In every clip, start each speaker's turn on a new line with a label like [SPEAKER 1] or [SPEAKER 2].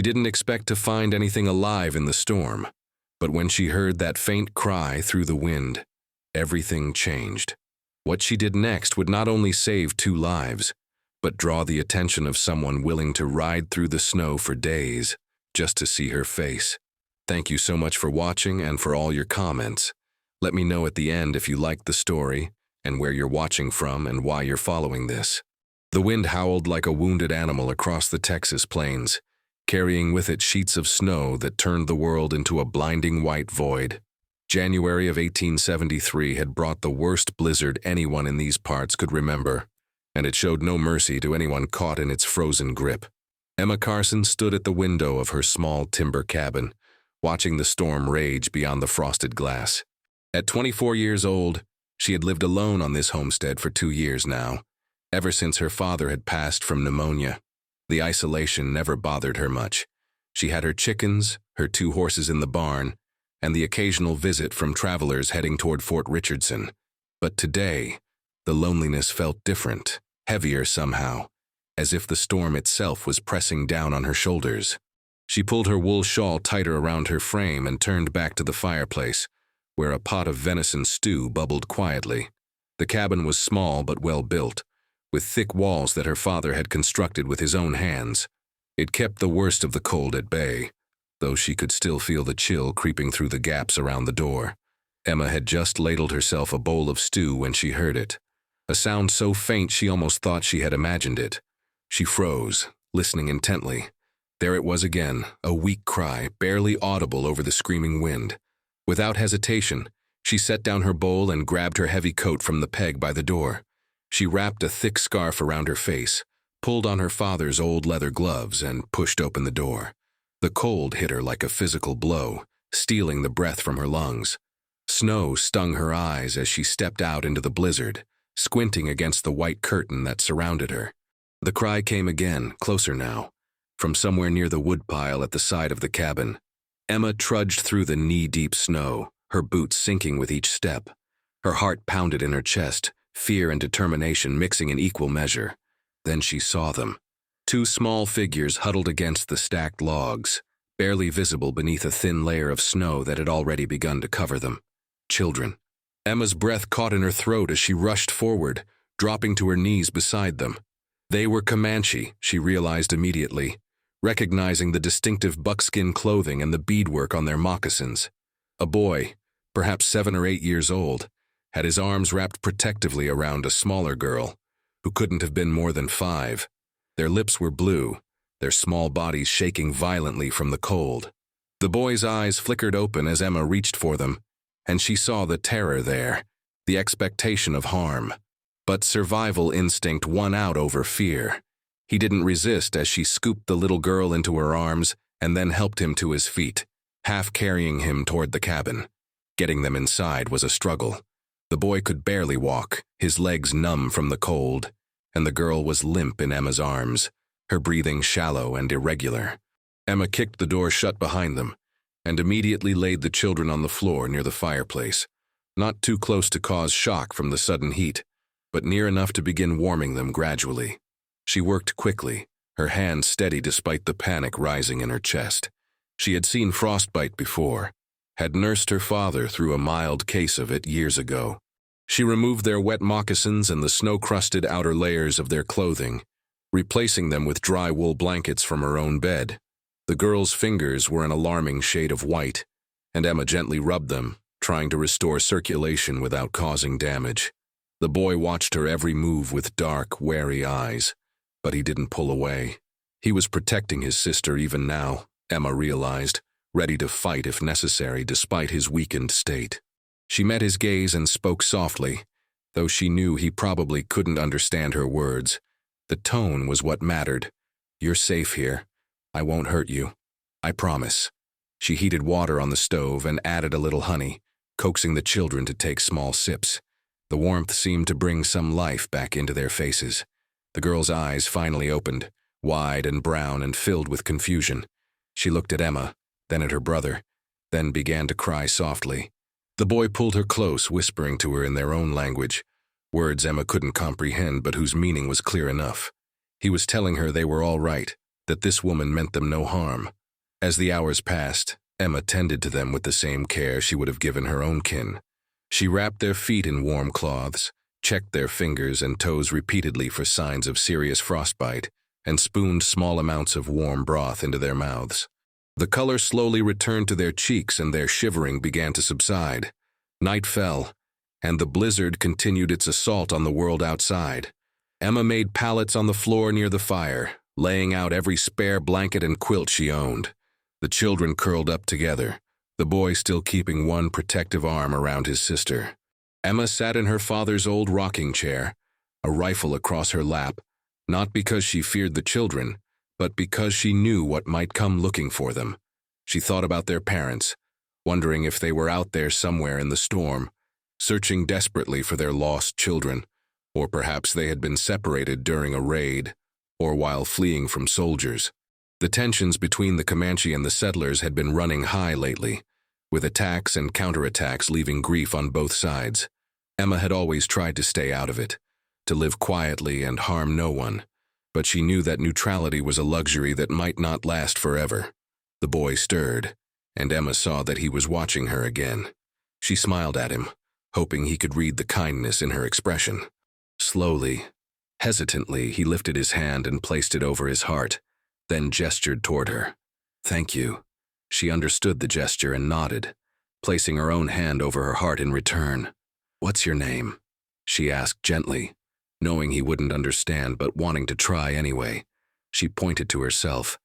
[SPEAKER 1] didn't expect to find anything alive in the storm, but when she heard that faint cry through the wind, everything changed. What she did next would not only save 2 lives, but draw the attention of someone willing to ride through the snow for days just to see her face. Thank you so much for watching and for all your comments. Let me know at the end if you liked the story and where you're watching from and why you're following this. The wind howled like a wounded animal across the Texas plains, carrying with it sheets of snow that turned the world into a blinding white void. January of 1873 had brought the worst blizzard anyone in these parts could remember, and it showed no mercy to anyone caught in its frozen grip. Emma Carson stood at the window of her small timber cabin, watching the storm rage beyond the frosted glass. At 24 years old, she had lived alone on this homestead for 2 years now, ever since her father had passed from pneumonia. The isolation never bothered her much. She had her chickens, her 2 horses in the barn, and the occasional visit from travelers heading toward Fort Richardson. But today, the loneliness felt different, heavier somehow, as if the storm itself was pressing down on her shoulders. She pulled her wool shawl tighter around her frame and turned back to the fireplace, where a pot of venison stew bubbled quietly. The cabin was small but well built, with thick walls that her father had constructed with his own hands. It kept the worst of the cold at bay, though she could still feel the chill creeping through the gaps around the door. Emma had just ladled herself a bowl of stew when she heard it, a sound so faint she almost thought she had imagined it. She froze, listening intently. There it was again, a weak cry, barely audible over the screaming wind. Without hesitation, she set down her bowl and grabbed her heavy coat from the peg by the door. She wrapped a thick scarf around her face, pulled on her father's old leather gloves, and pushed open the door. The cold hit her like a physical blow, stealing the breath from her lungs. Snow stung her eyes as she stepped out into the blizzard, squinting against the white curtain that surrounded her. The cry came again, closer now, from somewhere near the woodpile at the side of the cabin. Emma trudged through the knee-deep snow, her boots sinking with each step. Her heart pounded in her chest, fear and determination mixing in equal measure. Then she saw them. 2 small figures huddled against the stacked logs, barely visible beneath a thin layer of snow that had already begun to cover them. Children. Emma's breath caught in her throat as she rushed forward, dropping to her knees beside them. They were Comanche, she realized immediately, recognizing the distinctive buckskin clothing and the beadwork on their moccasins. A boy, perhaps 7 or 8 years old, had his arms wrapped protectively around a smaller girl, who couldn't have been more than 5. Their lips were blue, their small bodies shaking violently from the cold. The boy's eyes flickered open as Emma reached for them, and she saw the terror there, the expectation of harm. But survival instinct won out over fear. He didn't resist as she scooped the little girl into her arms and then helped him to his feet, half carrying him toward the cabin. Getting them inside was a struggle. The boy could barely walk, his legs numb from the cold, and the girl was limp in Emma's arms, her breathing shallow and irregular. Emma kicked the door shut behind them and immediately laid the children on the floor near the fireplace, not too close to cause shock from the sudden heat, but near enough to begin warming them gradually. She worked quickly, her hands steady despite the panic rising in her chest. She had seen frostbite before, had nursed her father through a mild case of it years ago. She removed their wet moccasins and the snow-crusted outer layers of their clothing, replacing them with dry wool blankets from her own bed. The girl's fingers were an alarming shade of white, and Emma gently rubbed them, trying to restore circulation without causing damage. The boy watched her every move with dark, wary eyes, but he didn't pull away. He was protecting his sister even now, Emma realized, ready to fight if necessary despite his weakened state. She met his gaze and spoke softly, though she knew he probably couldn't understand her words. The tone was what mattered. "You're safe here. I won't hurt you. I promise." She heated water on the stove and added a little honey, coaxing the children to take small sips. The warmth seemed to bring some life back into their faces. The girl's eyes finally opened, wide and brown and filled with confusion. She looked at Emma, then at her brother, then began to cry softly. The boy pulled her close, whispering to her in their own language, words Emma couldn't comprehend but whose meaning was clear enough. He was telling her they were all right, that this woman meant them no harm. As the hours passed, Emma tended to them with the same care she would have given her own kin. She wrapped their feet in warm cloths, checked their fingers and toes repeatedly for signs of serious frostbite, and spooned small amounts of warm broth into their mouths. The color slowly returned to their cheeks and their shivering began to subside. Night fell, and the blizzard continued its assault on the world outside. Emma made pallets on the floor near the fire, laying out every spare blanket and quilt she owned. The children curled up together, the boy still keeping one protective arm around his sister. Emma sat in her father's old rocking chair, a rifle across her lap, not because she feared the children, but because she knew what might come looking for them. She thought about their parents, wondering if they were out there somewhere in the storm, searching desperately for their lost children, or perhaps they had been separated during a raid, or while fleeing from soldiers. The tensions between the Comanche and the settlers had been running high lately, with attacks and counterattacks leaving grief on both sides. Emma had always tried to stay out of it, to live quietly and harm no one, but she knew that neutrality was a luxury that might not last forever. The boy stirred, and Emma saw that he was watching her again. She smiled at him, hoping he could read the kindness in her expression. Slowly, hesitantly, he lifted his hand and placed it over his heart, then gestured toward her. "Thank you." She understood the gesture and nodded, placing her own hand over her heart in return. "What's your name?" she asked gently, knowing he wouldn't understand but wanting to try anyway. She pointed to herself.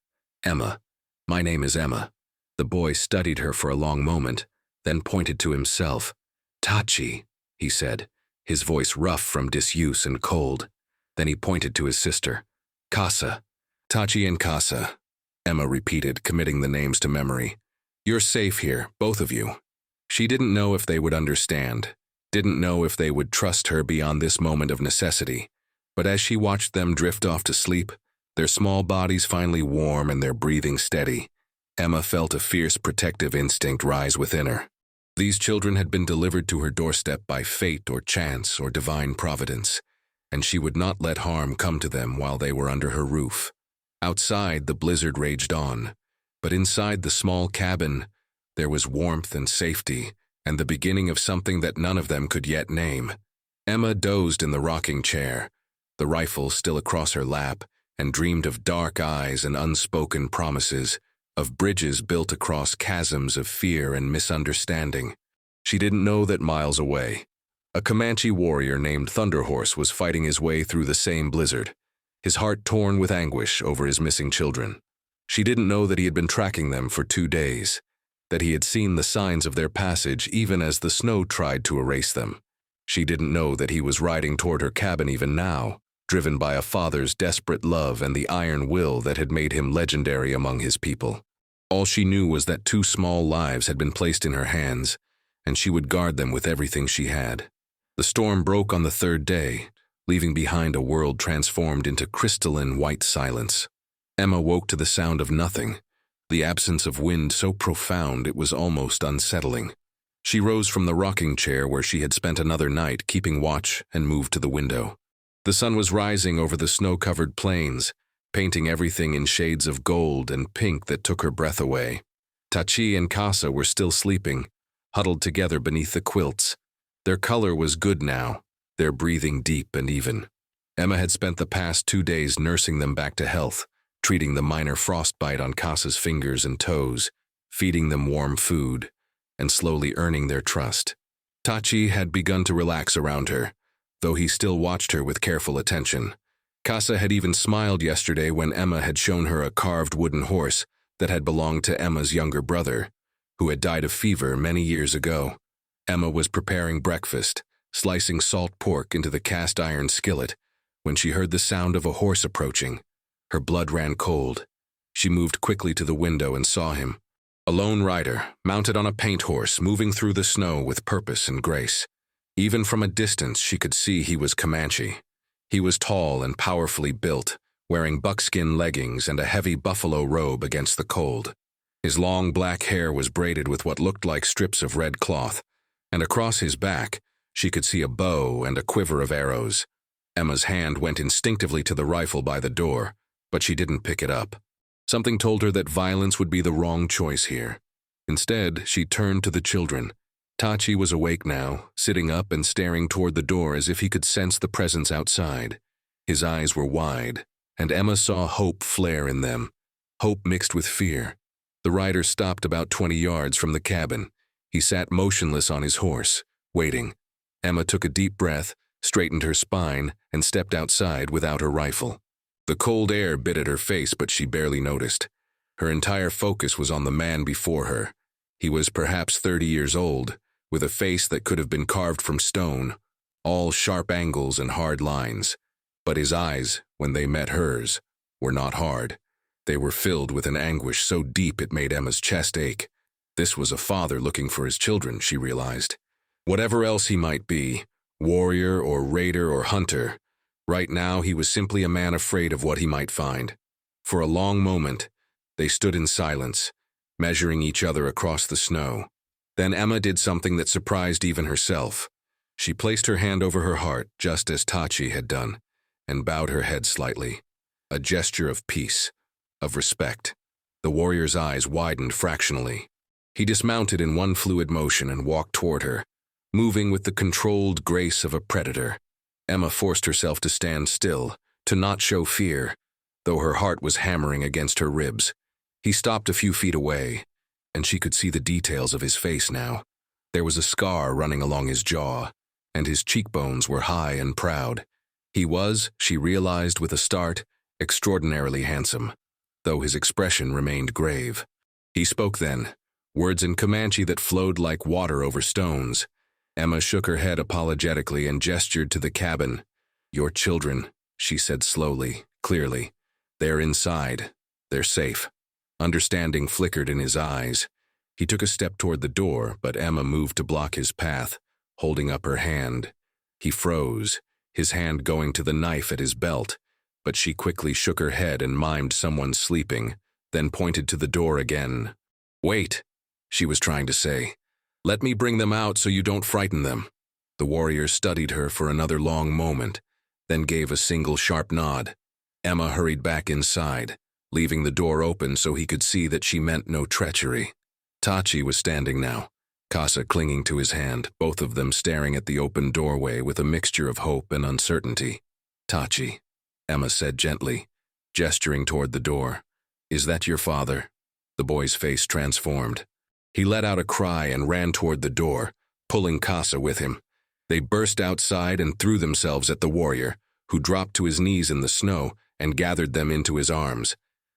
[SPEAKER 1] "Emma. My name is Emma." The boy studied her for a long moment, then pointed to himself. "Tachi," he said, his voice rough from disuse and cold. Then he pointed to his sister. "Casa." "Tachi and Casa," Emma repeated, committing the names to memory. "You're safe here, both of you." She didn't know if they would understand, didn't know if they would trust her beyond this moment of necessity, but as she watched them drift off to sleep, their small bodies finally warm and their breathing steady, Emma felt a fierce protective instinct rise within her. These children had been delivered to her doorstep by fate or chance or divine providence, and she would not let harm come to them while they were under her roof. Outside, the blizzard raged on, but inside the small cabin, there was warmth and safety, and the beginning of something that none of them could yet name. Emma dozed in the rocking chair, the rifle still across her lap, and dreamed of dark eyes and unspoken promises, of bridges built across chasms of fear and misunderstanding. She didn't know that miles away, a Comanche warrior named Thunderhorse was fighting his way through the same blizzard, his heart torn with anguish over his missing children. She didn't know that he had been tracking them for 2 days, that he had seen the signs of their passage even as the snow tried to erase them. She didn't know that he was riding toward her cabin even now, driven by a father's desperate love and the iron will that had made him legendary among his people. All she knew was that 2 small lives had been placed in her hands, and she would guard them with everything she had. The storm broke on the 3rd day, leaving behind a world transformed into crystalline white silence. Emma woke to the sound of nothing, the absence of wind so profound it was almost unsettling. She rose from the rocking chair where she had spent another night keeping watch and moved to the window. The sun was rising over the snow-covered plains, painting everything in shades of gold and pink that took her breath away. Tachi and Casa were still sleeping, huddled together beneath the quilts. Their color was good now, their breathing deep and even. Emma had spent the past 2 days nursing them back to health, treating the minor frostbite on Casa's fingers and toes, feeding them warm food, and slowly earning their trust. Tachi had begun to relax around her, though he still watched her with careful attention. Casa had even smiled yesterday when Emma had shown her a carved wooden horse that had belonged to Emma's younger brother, who had died of fever many years ago. Emma was preparing breakfast, slicing salt pork into the cast-iron skillet, when she heard the sound of a horse approaching. Her blood ran cold. She moved quickly to the window and saw him. A lone rider, mounted on a paint horse, moving through the snow with purpose and grace. Even from a distance, she could see he was Comanche. He was tall and powerfully built, wearing buckskin leggings and a heavy buffalo robe against the cold. His long black hair was braided with what looked like strips of red cloth, and across his back, she could see a bow and a quiver of arrows. Emma's hand went instinctively to the rifle by the door, but she didn't pick it up. Something told her that violence would be the wrong choice here. Instead, she turned to the children. Tachi was awake now, sitting up and staring toward the door as if he could sense the presence outside. His eyes were wide, and Emma saw hope flare in them, hope mixed with fear. The rider stopped about 20 yards from the cabin. He sat motionless on his horse, waiting. Emma took a deep breath, straightened her spine, and stepped outside without her rifle. The cold air bit at her face, but she barely noticed. Her entire focus was on the man before her. He was perhaps 30 years old, with a face that could have been carved from stone, all sharp angles and hard lines. But his eyes, when they met hers, were not hard. They were filled with an anguish so deep it made Emma's chest ache. This was a father looking for his children, she realized. Whatever else he might be, warrior or raider or hunter, right now he was simply a man afraid of what he might find. For a long moment, they stood in silence, measuring each other across the snow. Then Emma did something that surprised even herself. She placed her hand over her heart, just as Tachi had done, and bowed her head slightly. A gesture of peace, of respect. The warrior's eyes widened fractionally. He dismounted in one fluid motion and walked toward her, moving with the controlled grace of a predator. Emma forced herself to stand still, to not show fear, though her heart was hammering against her ribs. He stopped a few feet away, and she could see the details of his face now. There was a scar running along his jaw, and his cheekbones were high and proud. He was, she realized with a start, extraordinarily handsome, though his expression remained grave. He spoke then, words in Comanche that flowed like water over stones. Emma shook her head apologetically and gestured to the cabin. "Your children," she said slowly, clearly. "They're inside. They're safe." Understanding flickered in his eyes. He took a step toward the door, but Emma moved to block his path, holding up her hand. He froze, his hand going to the knife at his belt, but she quickly shook her head and mimed someone sleeping, then pointed to the door again. "Wait," she was trying to say. "Let me bring them out so you don't frighten them." The warrior studied her for another long moment, then gave a single sharp nod. Emma hurried back inside, leaving the door open so he could see that she meant no treachery. Tachi was standing now, Casa clinging to his hand, both of them staring at the open doorway with a mixture of hope and uncertainty. "Tachi," Emma said gently, gesturing toward the door. "Is that your father?" The boy's face transformed. He let out a cry and ran toward the door, pulling Casa with him. They burst outside and threw themselves at the warrior, who dropped to his knees in the snow and gathered them into his arms.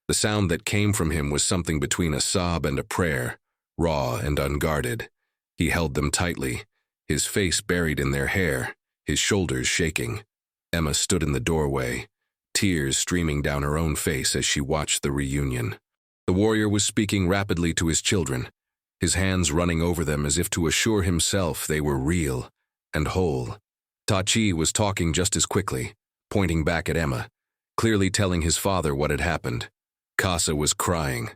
[SPEAKER 1] The sound that came from him was something between a sob and a prayer, raw and unguarded. He held them tightly, his face buried in their hair, his shoulders shaking. Emma stood in the doorway, tears streaming down her own face as she watched the reunion. The warrior was speaking rapidly to his children, his hands running over them as if to assure himself they were real and whole. Tachi was talking just as quickly, pointing back at Emma, clearly telling his father what had happened. Casa was crying,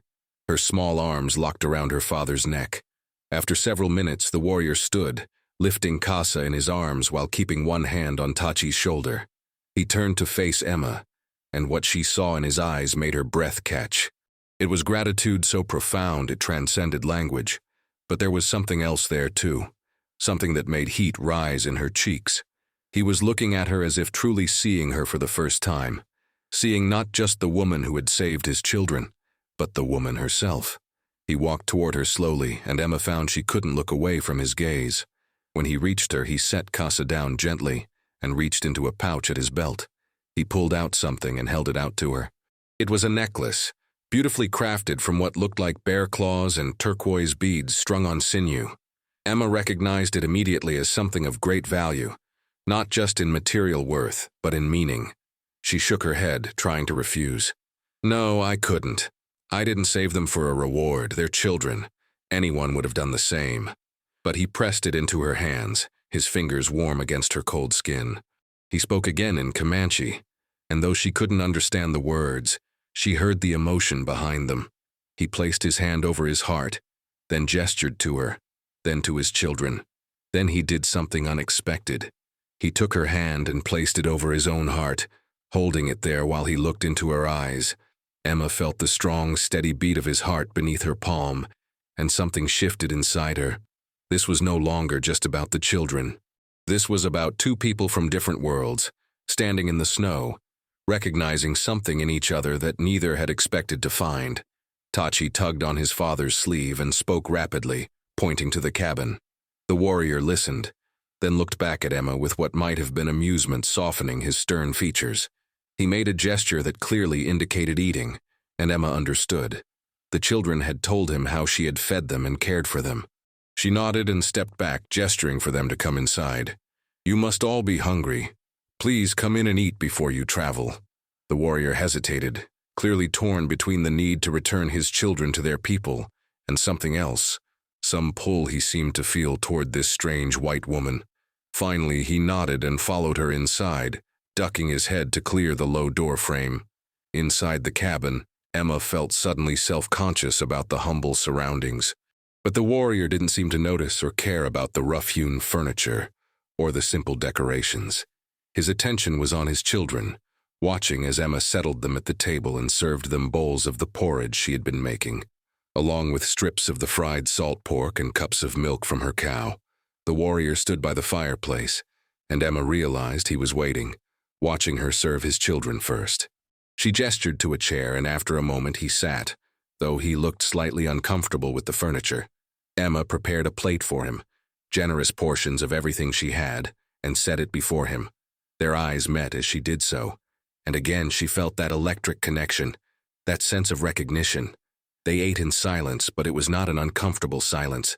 [SPEAKER 1] her small arms locked around her father's neck. After several minutes, the warrior stood, lifting Casa in his arms while keeping one hand on Tachi's shoulder. He turned to face Emma, and what she saw in his eyes made her breath catch. It was gratitude so profound it transcended language, but there was something else there too, something that made heat rise in her cheeks. He was looking at her as if truly seeing her for the first time, seeing not just the woman who had saved his children, but the woman herself. He walked toward her slowly, and Emma found she couldn't look away from his gaze. When he reached her, he set Casa down gently and reached into a pouch at his belt. He pulled out something and held it out to her. It was a necklace, beautifully crafted from what looked like bear claws and turquoise beads strung on sinew. Emma recognized it immediately as something of great value, not just in material worth, but in meaning. She shook her head, trying to refuse. "No, I couldn't. I didn't save them for a reward. They're children. Anyone would have done the same." But he pressed it into her hands, his fingers warm against her cold skin. He spoke again in Comanche, and though she couldn't understand the words, she heard the emotion behind them. He placed his hand over his heart, then gestured to her, then to his children. Then he did something unexpected. He took her hand and placed it over his own heart, holding it there while he looked into her eyes. Emma felt the strong, steady beat of his heart beneath her palm, and something shifted inside her. This was no longer just about the children. This was about two people from different worlds, standing in the snow, recognizing something in each other that neither had expected to find. Tachi tugged on his father's sleeve and spoke rapidly, pointing to the cabin. The warrior listened, then looked back at Emma with what might have been amusement softening his stern features. He made a gesture that clearly indicated eating, and Emma understood. The children had told him how she had fed them and cared for them. She nodded and stepped back, gesturing for them to come inside. "You must all be hungry. Please come in and eat before you travel." The warrior hesitated, clearly torn between the need to return his children to their people and something else, some pull he seemed to feel toward this strange white woman. Finally, he nodded and followed her inside, ducking his head to clear the low door frame. Inside the cabin, Emma felt suddenly self-conscious about the humble surroundings. But the warrior didn't seem to notice or care about the rough-hewn furniture or the simple decorations. His attention was on his children, watching as Emma settled them at the table and served them bowls of the porridge she had been making, along with strips of the fried salt pork and cups of milk from her cow. The warrior stood by the fireplace, and Emma realized he was waiting, watching her serve his children first. She gestured to a chair, and after a moment he sat, though he looked slightly uncomfortable with the furniture. Emma prepared a plate for him, generous portions of everything she had, and set it before him. Their eyes met as she did so, and again she felt that electric connection, that sense of recognition. They ate in silence, but it was not an uncomfortable silence.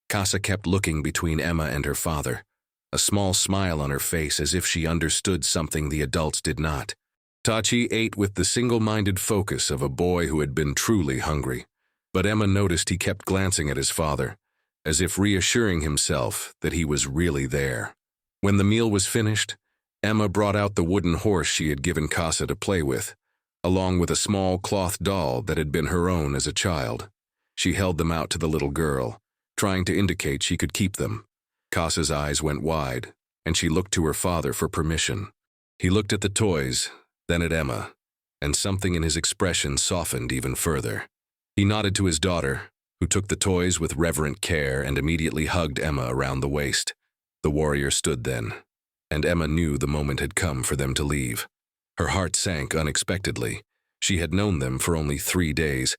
[SPEAKER 1] Casa kept looking between Emma and her father, a small smile on her face as if she understood something the adults did not. Tachi ate with the single-minded focus of a boy who had been truly hungry, but Emma noticed he kept glancing at his father, as if reassuring himself that he was really there. When the meal was finished, Emma brought out the wooden horse she had given Casa to play with, along with a small cloth doll that had been her own as a child. She held them out to the little girl, trying to indicate she could keep them. Casa's eyes went wide, and she looked to her father for permission. He looked at the toys, then at Emma, and something in his expression softened even further. He nodded to his daughter, who took the toys with reverent care and immediately hugged Emma around the waist. The warrior stood then, and Emma knew the moment had come for them to leave. Her heart sank unexpectedly. She had known them for only 3 days,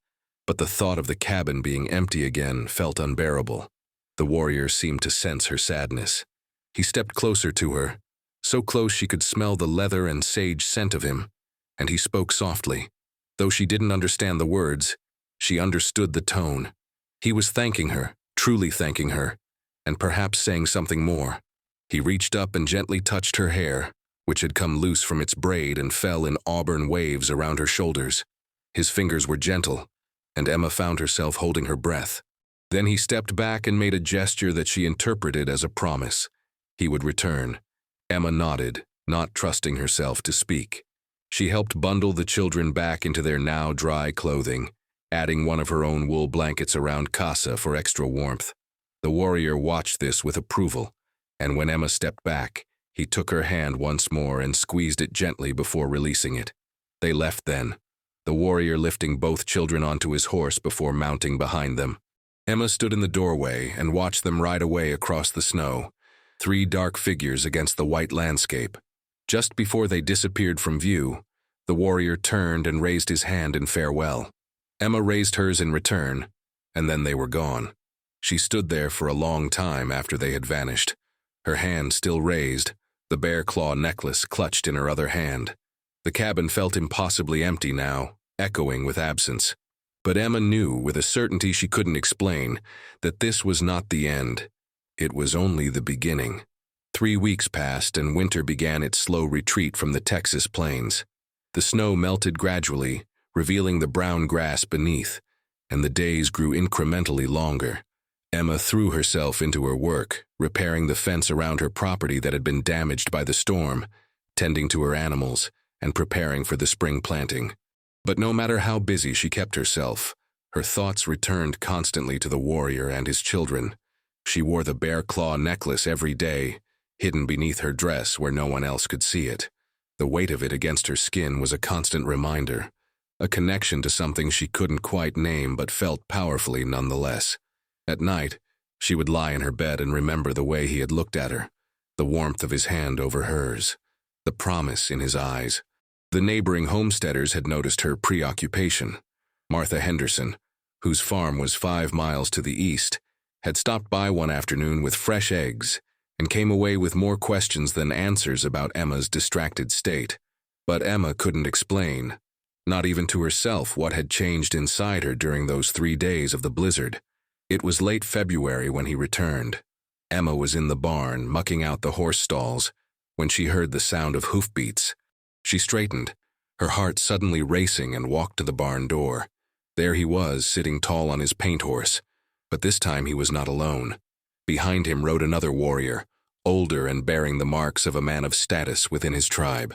[SPEAKER 1] but the thought of the cabin being empty again felt unbearable. The warrior seemed to sense her sadness. He stepped closer to her, so close she could smell the leather and sage scent of him, and he spoke softly. Though she didn't understand the words, she understood the tone. He was thanking her, truly thanking her, and perhaps saying something more. He reached up and gently touched her hair, which had come loose from its braid and fell in auburn waves around her shoulders. His fingers were gentle, and Emma found herself holding her breath. Then he stepped back and made a gesture that she interpreted as a promise. He would return. Emma nodded, not trusting herself to speak. She helped bundle the children back into their now dry clothing, adding one of her own wool blankets around Casa for extra warmth. The warrior watched this with approval, and when Emma stepped back, he took her hand once more and squeezed it gently before releasing it. They left then, the warrior lifting both children onto his horse before mounting behind them. Emma stood in the doorway and watched them ride away across the snow, 3 dark figures against the white landscape. Just before they disappeared from view, the warrior turned and raised his hand in farewell. Emma raised hers in return, and then they were gone. She stood there for a long time after they had vanished, her hand still raised, the bear claw necklace clutched in her other hand. The cabin felt impossibly empty now, echoing with absence. But Emma knew, with a certainty she couldn't explain, that this was not the end. It was only the beginning. 3 weeks passed and winter began its slow retreat from the Texas plains. The snow melted gradually, revealing the brown grass beneath, and the days grew incrementally longer. Emma threw herself into her work, repairing the fence around her property that had been damaged by the storm, tending to her animals, and preparing for the spring planting. But no matter how busy she kept herself, her thoughts returned constantly to the warrior and his children. She wore the bear claw necklace every day, hidden beneath her dress where no one else could see it. The weight of it against her skin was a constant reminder. a connection to something she couldn't quite name but felt powerfully nonetheless. At night, she would lie in her bed and remember the way he had looked at her, the warmth of his hand over hers, the promise in his eyes. The neighboring homesteaders had noticed her preoccupation. Martha Henderson, whose farm was 5 miles to the east, had stopped by one afternoon with fresh eggs and came away with more questions than answers about Emma's distracted state. But Emma couldn't explain, not even to herself, what had changed inside her during those 3 days of the blizzard. It was late February when he returned. Emma was in the barn, mucking out the horse stalls, when she heard the sound of hoofbeats. She straightened, her heart suddenly racing, and walked to the barn door. There he was, sitting tall on his paint horse. But this time he was not alone. Behind him rode another warrior, older and bearing the marks of a man of status within his tribe.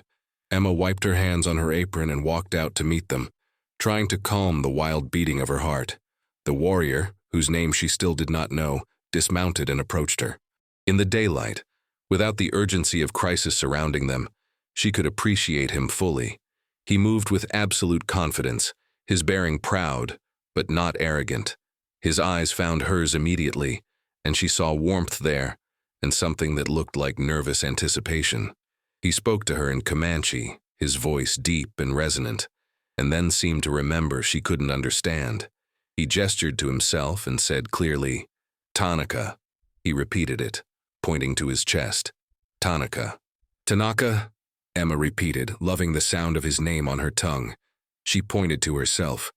[SPEAKER 1] Emma wiped her hands on her apron and walked out to meet them, trying to calm the wild beating of her heart. The warrior, whose name she still did not know, dismounted and approached her. In the daylight, without the urgency of crisis surrounding them, she could appreciate him fully. He moved with absolute confidence, his bearing proud, but not arrogant. His eyes found hers immediately, and she saw warmth there, and something that looked like nervous anticipation. He spoke to her in Comanche, his voice deep and resonant, and then seemed to remember she couldn't understand. He gestured to himself and said clearly, "Tanaka." He repeated it, pointing to his chest. "Tanaka." "Tanaka?" Emma repeated, loving the sound of his name on her tongue. She pointed to herself.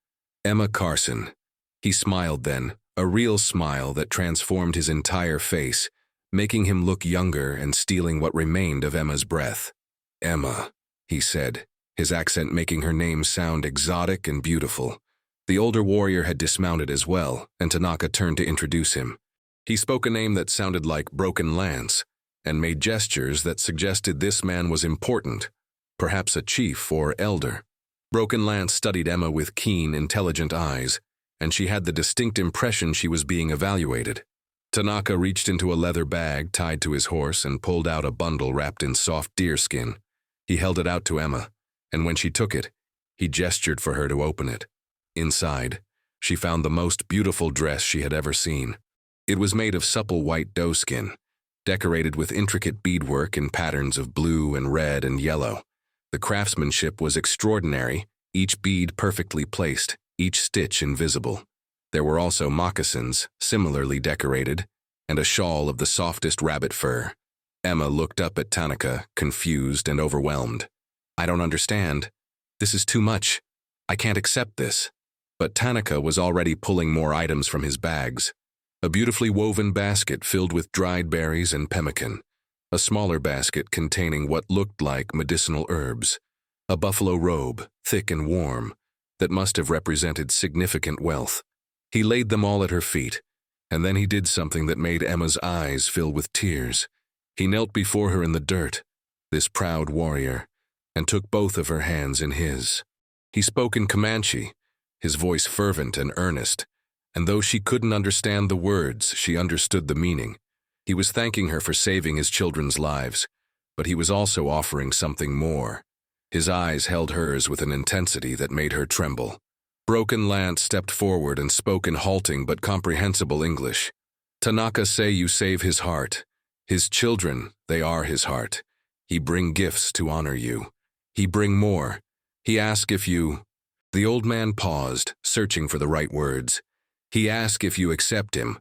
[SPEAKER 1] "Emma Carson." He smiled then, a real smile that transformed his entire face, making him look younger and stealing what remained of Emma's breath. "Emma," he said, his accent making her name sound exotic and beautiful. The older warrior had dismounted as well, and Tanaka turned to introduce him. He spoke a name that sounded like Broken Lance, and made gestures that suggested this man was important, perhaps a chief or elder. Broken Lance studied Emma with keen, intelligent eyes, and she had the distinct impression she was being evaluated. Tanaka reached into a leather bag tied to his horse and pulled out a bundle wrapped in soft deerskin. He held it out to Emma, and when she took it, he gestured for her to open it. Inside, she found the most beautiful dress she had ever seen. It was made of supple white doeskin, decorated with intricate beadwork in patterns of blue and red and yellow. The craftsmanship was extraordinary, each bead perfectly placed, each stitch invisible. There were also moccasins, similarly decorated, and a shawl of the softest rabbit fur. Emma looked up at Tanaka, confused and overwhelmed. "I don't understand. This is too much. I can't accept this." But Tanaka was already pulling more items from his bags. A beautifully woven basket filled with dried berries and pemmican, a smaller basket containing what looked like medicinal herbs, a buffalo robe, thick and warm, that must have represented significant wealth. He laid them all at her feet, and then he did something that made Emma's eyes fill with tears. He knelt before her in the dirt, this proud warrior, and took both of her hands in his. He spoke in Comanche, his voice fervent and earnest, and though she couldn't understand the words, she understood the meaning. He was thanking her for saving his children's lives, but he was also offering something more. His eyes held hers with an intensity that made her tremble. Broken Lance stepped forward and spoke in halting but comprehensible English. "Tanaka say you save his heart. His children, they are his heart. He bring gifts to honor you. He bring more. He ask if you—" The old man paused, searching for the right words. "He ask if you accept him,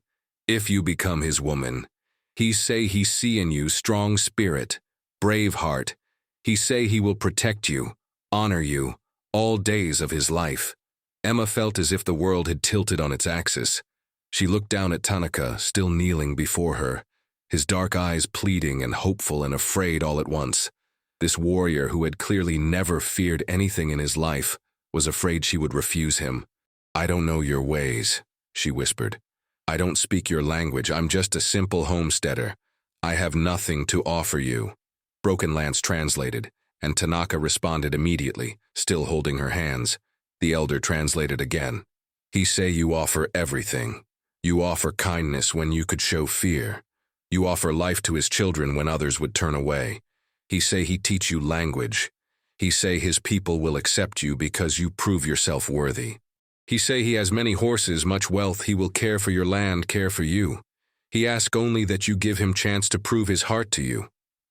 [SPEAKER 1] if you become his woman. He say he see in you strong spirit, brave heart. He say he will protect you, honor you, all days of his life." Emma felt as if the world had tilted on its axis. She looked down at Tanaka, still kneeling before her, his dark eyes pleading and hopeful and afraid all at once. This warrior who had clearly never feared anything in his life was afraid she would refuse him. "I don't know your ways," she whispered. "I don't speak your language. I'm just a simple homesteader. I have nothing to offer you." Broken Lance translated, and Tanaka responded immediately, still holding her hands. The elder translated again. "He say you offer everything. You offer kindness when you could show fear. You offer life to his children when others would turn away. He say he teach you language. He say his people will accept you because you prove yourself worthy. He say he has many horses, much wealth, he will care for your land, care for you. He ask only that you give him chance to prove his heart to you.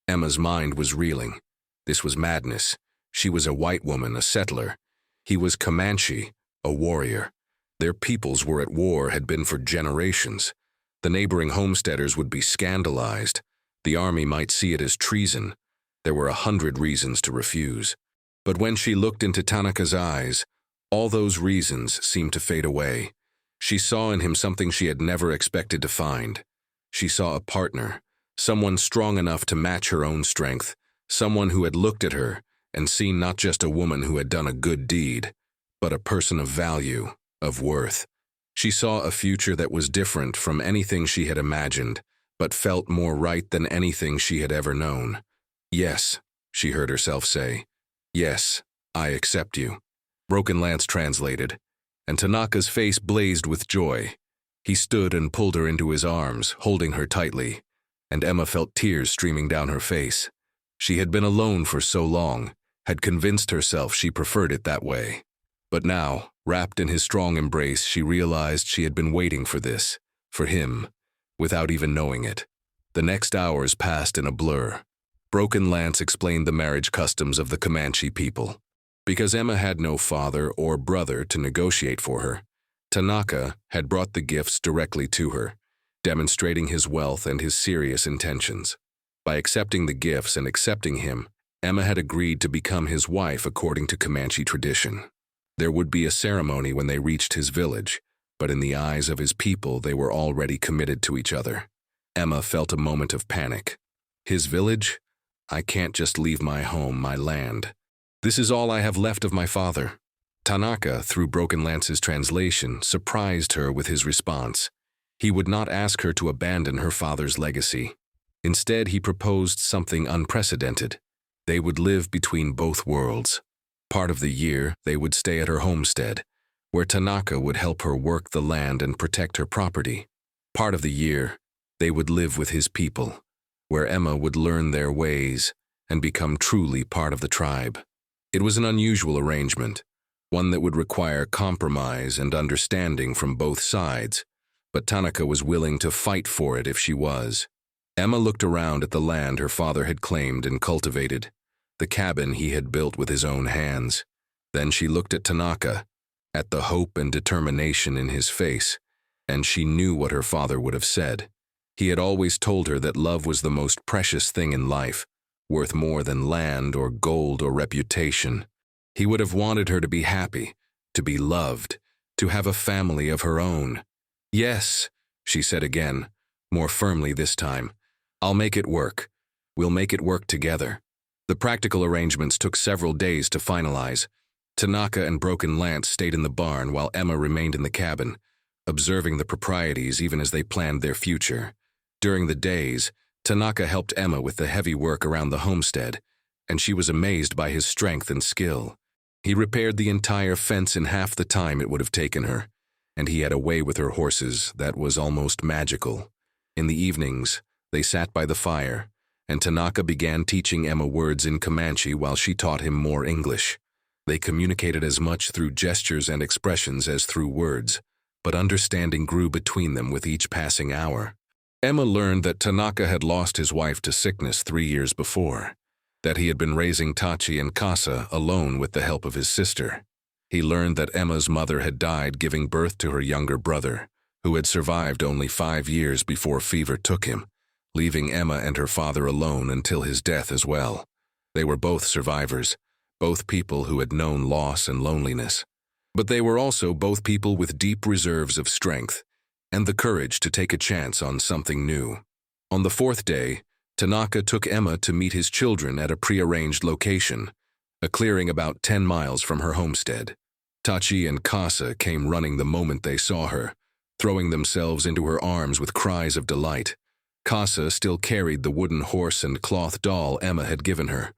[SPEAKER 1] Emma's mind was reeling. This was madness. She was a white woman, a settler. He was Comanche, a warrior. Their peoples were at war, had been for generations. The neighboring homesteaders would be scandalized. The army might see it as treason. There were 100 reasons to refuse. But when she looked into Tanaka's eyes, all those reasons seemed to fade away. She saw in him something she had never expected to find. She saw a partner, someone strong enough to match her own strength, someone who had looked at her and seen not just a woman who had done a good deed, but a person of value, of worth. She saw a future that was different from anything she had imagined, but felt more right than anything she had ever known. Yes, she heard herself say. Yes, I accept you. Broken Lance translated, and Tanaka's face blazed with joy. He stood and pulled her into his arms, holding her tightly, and Emma felt tears streaming down her face. She had been alone for so long, had convinced herself she preferred it that way. But now, wrapped in his strong embrace, she realized she had been waiting for this, for him, without even knowing it. The next hours passed in a blur. Broken Lance explained the marriage customs of the Comanche people. Because Emma had no father or brother to negotiate for her, Tanaka had brought the gifts directly to her, demonstrating his wealth and his serious intentions. By accepting the gifts and accepting him, Emma had agreed to become his wife according to Comanche tradition. There would be a ceremony when they reached his village, but in the eyes of his people they were already committed to each other. Emma felt a moment of panic. His village? I can't just leave my home, my land. This is all I have left of my father. Tanaka, through Broken Lance's translation, surprised her with his response. He would not ask her to abandon her father's legacy. Instead, he proposed something unprecedented. They would live between both worlds. Part of the year, they would stay at her homestead, where Tanaka would help her work the land and protect her property. Part of the year, they would live with his people, where Emma would learn their ways and become truly part of the tribe. It was an unusual arrangement, one that would require compromise and understanding from both sides, but Tanaka was willing to fight for it if she was. Emma looked around at the land her father had claimed and cultivated, the cabin he had built with his own hands. Then she looked at Tanaka, at the hope and determination in his face, and she knew what her father would have said. He had always told her that love was the most precious thing in life, worth more than land or gold or reputation. He would have wanted her to be happy, to be loved, to have a family of her own. Yes, she said again, more firmly this time. I'll make it work. We'll make it work together. The practical arrangements took several days to finalize. Tanaka and Broken Lance stayed in the barn while Emma remained in the cabin, observing the proprieties even as they planned their future. During the days, Tanaka helped Emma with the heavy work around the homestead, and she was amazed by his strength and skill. He repaired the entire fence in half the time it would have taken her, and he had a way with her horses that was almost magical. In the evenings, they sat by the fire, and Tanaka began teaching Emma words in Comanche while she taught him more English. They communicated as much through gestures and expressions as through words, but understanding grew between them with each passing hour. Emma learned that Tanaka had lost his wife to sickness 3 years before, that he had been raising Tachi and Casa alone with the help of his sister. He learned that Emma's mother had died giving birth to her younger brother, who had survived only 5 years before fever took him, leaving Emma and her father alone until his death as well. They were both survivors, both people who had known loss and loneliness. But they were also both people with deep reserves of strength and the courage to take a chance on something new. On the 4th day, Tanaka took Emma to meet his children at a prearranged location, a clearing about 10 miles from her homestead. Tachi and Casa came running the moment they saw her, throwing themselves into her arms with cries of delight. Casa still carried the wooden horse and cloth doll Emma had given her,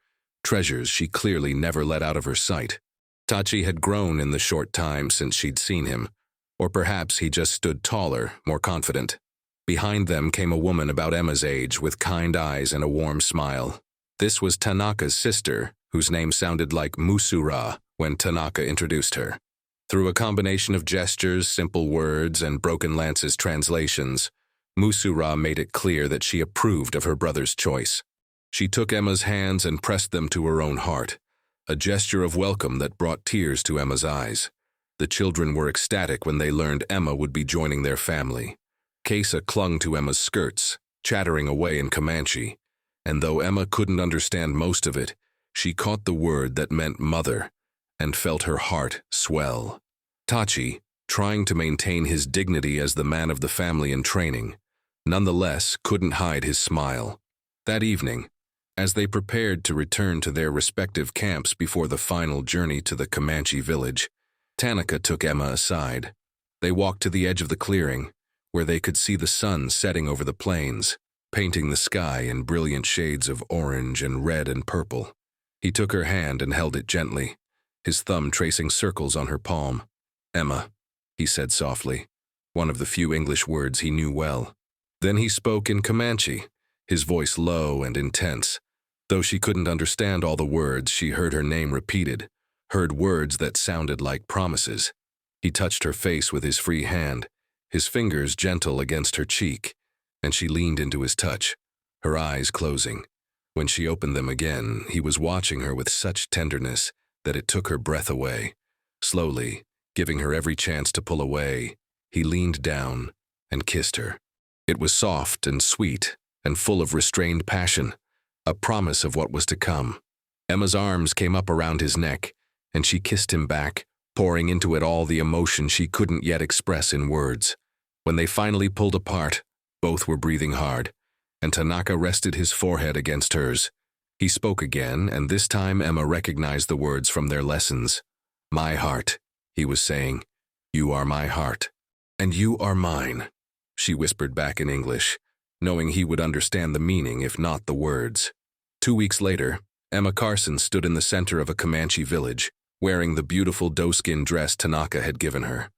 [SPEAKER 1] treasures she clearly never let out of her sight. Tachi had grown in the short time since she'd seen him, or perhaps he just stood taller, more confident. Behind them came a woman about Emma's age with kind eyes and a warm smile. This was Tanaka's sister, whose name sounded like Musura when Tanaka introduced her. Through a combination of gestures, simple words, and Broken Lance's translations, Musura made it clear that she approved of her brother's choice. She took Emma's hands and pressed them to her own heart, a gesture of welcome that brought tears to Emma's eyes. The children were ecstatic when they learned Emma would be joining their family. Kesa clung to Emma's skirts, chattering away in Comanche, and though Emma couldn't understand most of it, she caught the word that meant mother and felt her heart swell. Tachi, trying to maintain his dignity as the man of the family in training, nonetheless couldn't hide his smile. That evening, as they prepared to return to their respective camps before the final journey to the Comanche village, Tanaka took Emma aside. They walked to the edge of the clearing, where they could see the sun setting over the plains, painting the sky in brilliant shades of orange and red and purple. He took her hand and held it gently, his thumb tracing circles on her palm. "Emma," he said softly, one of the few English words he knew well. Then he spoke in Comanche, his voice low and intense. Though she couldn't understand all the words, she heard her name repeated, heard words that sounded like promises. He touched her face with his free hand, his fingers gentle against her cheek, and she leaned into his touch, her eyes closing. When she opened them again, he was watching her with such tenderness that it took her breath away. Slowly, giving her every chance to pull away, he leaned down and kissed her. It was soft and sweet and full of restrained passion, a promise of what was to come. Emma's arms came up around his neck, and she kissed him back, pouring into it all the emotion she couldn't yet express in words. When they finally pulled apart, both were breathing hard, and Tanaka rested his forehead against hers. He spoke again, and this time Emma recognized the words from their lessons. "My heart," he was saying. "You are my heart. And you are mine," she whispered back in English, knowing he would understand the meaning if not the words. 2 weeks later, Emma Carson stood in the center of a Comanche village, wearing the beautiful doeskin dress Tanaka had given her,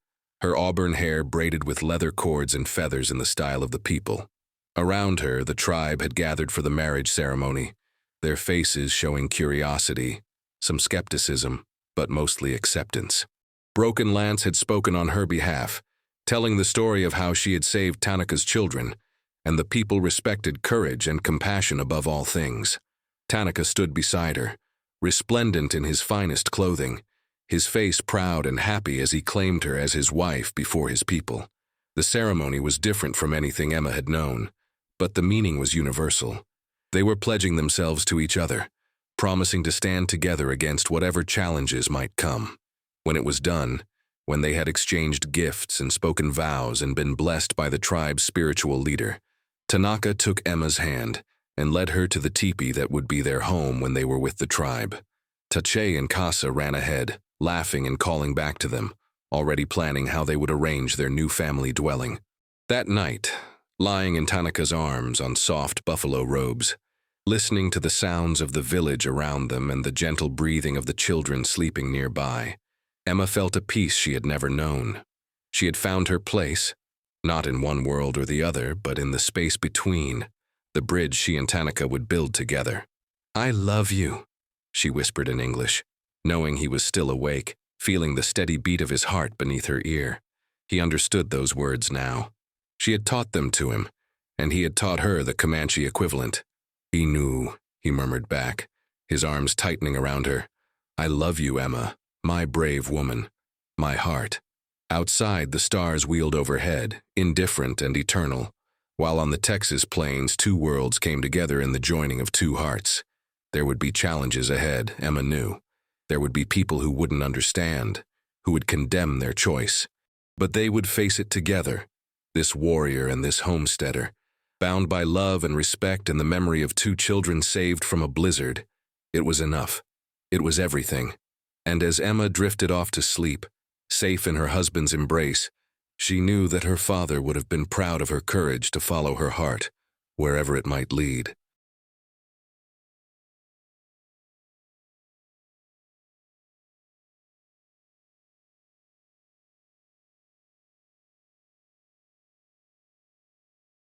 [SPEAKER 1] her auburn hair braided with leather cords and feathers in the style of the people. Around her, the tribe had gathered for the marriage ceremony, their faces showing curiosity, some skepticism, but mostly acceptance. Broken Lance had spoken on her behalf, telling the story of how she had saved Tanaka's children, and the people respected courage and compassion above all things. Tanaka stood beside her, resplendent in his finest clothing, his face proud and happy as he claimed her as his wife before his people. The ceremony was different from anything Emma had known, but the meaning was universal. They were pledging themselves to each other, promising to stand together against whatever challenges might come. When it was done, when they had exchanged gifts and spoken vows and been blessed by the tribe's spiritual leader, Tanaka took Emma's hand and led her to the teepee that would be their home when they were with the tribe. Tache and Kasa ran ahead, laughing and calling back to them, already planning how they would arrange their new family dwelling. That night, lying in Tanaka's arms on soft buffalo robes, listening to the sounds of the village around them and the gentle breathing of the children sleeping nearby, Emma felt a peace she had never known. She had found her place, not in one world or the other, but in the space between, the bridge she and Tanaka would build together. "I love you," she whispered in English, knowing he was still awake, feeling the steady beat of his heart beneath her ear. He understood those words now. She had taught them to him, and he had taught her the Comanche equivalent. "He knew," he murmured back, his arms tightening around her. "I love you, Emma, my brave woman, my heart." Outside, the stars wheeled overhead, indifferent and eternal, while on the Texas plains 2 worlds came together in the joining of 2 hearts. There would be challenges ahead, Emma knew. There would be people who wouldn't understand, who would condemn their choice. But they would face it together, this warrior and this homesteader, bound by love and respect and the memory of 2 children saved from a blizzard. It was enough. It was everything. And as Emma drifted off to sleep, safe in her husband's embrace, she knew that her father would have been proud of her courage to follow her heart, wherever it might lead.